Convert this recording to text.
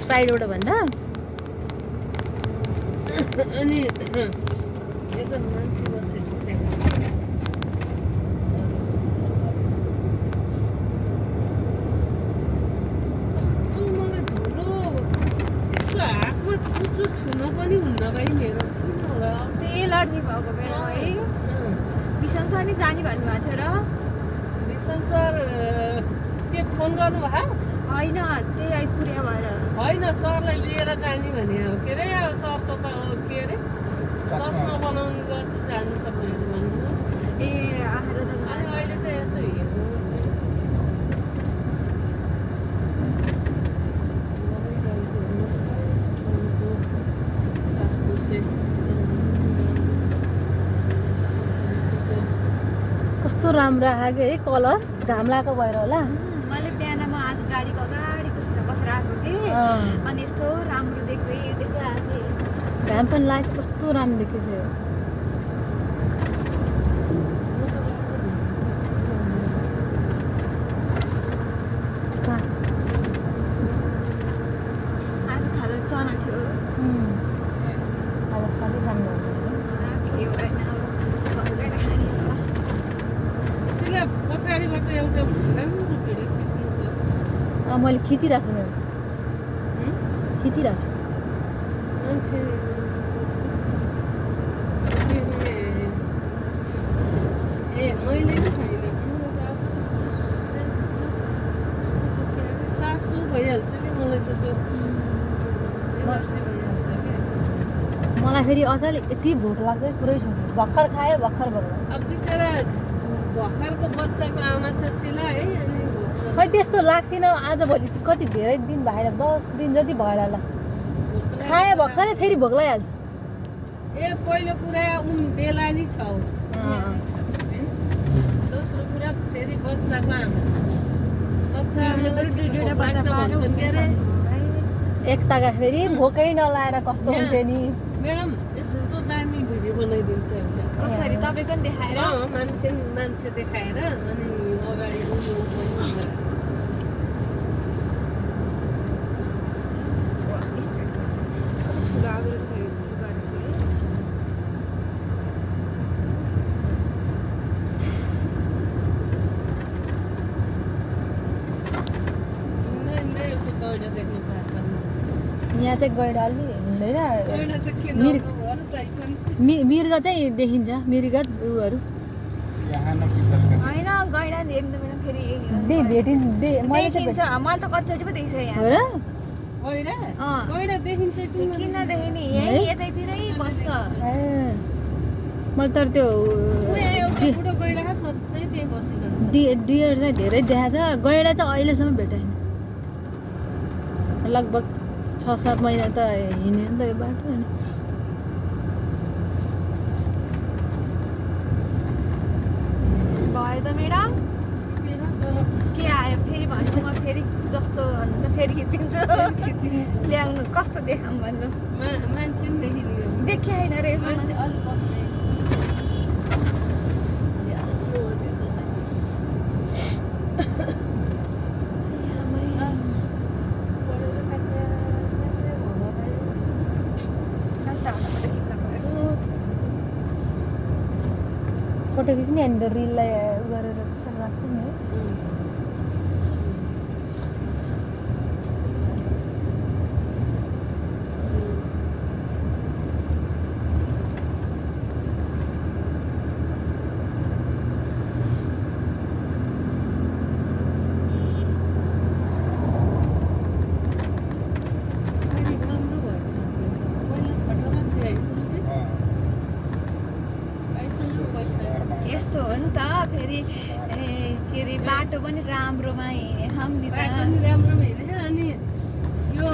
साइडबाट भन्दा अनि यता मान्छे बसेको मलाई धुलो यसो हातमा कुचो छुन पनि हुन्न भाइ मेरो किन होला त्यही एलर्जी भएको बेला है बिसन सर नि जाने भन्नुभएको थियो र बिसन सर के फोन गर्नुभयो होइन त्यही आइपुग्यो भएर होइन सरलाई लिएर जाने भने हो के अरे अब सरको त के अरे चस्मा बनाउनु गर्छु जानु तपाईँहरू भन्नु ए आज त अनि अहिले त यसो हेर्नु कस्तो राम्रो आएको है कलर घाम लागेको भएर होला मैले बिहानमा आज गाडीको अगाडिको सिटमा बसेर आएको कि अनि यस्तो राम्रो देख्दै देख्दै आएको थिएँ घाम पनि लाग्छ कस्तो राम्रो देखेछ यो आज खाजा चना थियो आज खाजै खानु के भएन अब गएर खाने छ सिला पछाडिबाट एउटा राम्रो भिडियो खिच्नु त मैले खिचिरहेको छु मेरो खिचिरहेको छु मान्छे ए मैले नि खाइनँ आज कस्तो सासु भइहाल्छ कि मलाई त त्यो एलर्जी भइहाल्छ क्या मलाई फेरि अझै यति भोक लाग्छ पुरै छैन भर्खर खायो भर्खर भोक अब बिचरा भर्खरको बच्चाको आमा छ सिला है अनि खै त्यस्तो लाग्थेन आजभोलि कति धेरै दिन भएर 10 दिन जति भयो होला खायो भर्खरै फेरि भोक लागिहाल्छ ए पहिलो कुरा बेला नि छ दोस्रो कुरा फेरि बच्चाको आमा भन्छन् के अरे एक ताका फेरि भोकै नलाएर कस्तो हुन्थ्यो नि म्याडम यस्तो दामी भिडियो बनाइदिन्थ्यो एउटा कसरी तपाईँको नि देखाएर मान्छे देखाएर अनि अगाडि उयो यहाँ चाहिँ गैडा अलि हुँदैन मिर्ग चाहिँ देखिन्छ मिर्ग उयोहरू होइन गैडा हेर्नु त फेरि मैले चाहिँ देखिन्छ मैले त कतिचोटि पो देखिसकेँ हो र गैडा देखिन्छ किन देखेँ यही यतैतिरै बस्छ मैले तर त्यो बुढो गैडा सधैँ त्यही बसिरहन्छ डियर चाहिँ धेरै देखाएको छ गैडा चाहिँ अहिलेसम्म भेटाएन लगभग 6-7 महिना त हिँड्यो नि त यो बाटो अनि भयो त म्याडम के आयो फेरि भन्नु म फेरि जस्तो भन्छ फेरि खिचिदिन्छु ल्याउनु कस्तो देखाऊँ भन्नु मान्छे नि देखिदियो देखेँ होइन रे मान्छे अलिक फोटो खिच्ने अनि त रिललाई गरेर कसरी राख्छ नि है यस्तो हो नि त फेरि के अरे बाटो पनि राम्रोमा हिँडे हम नि त राम्रोमा हिँडेछ अनि यो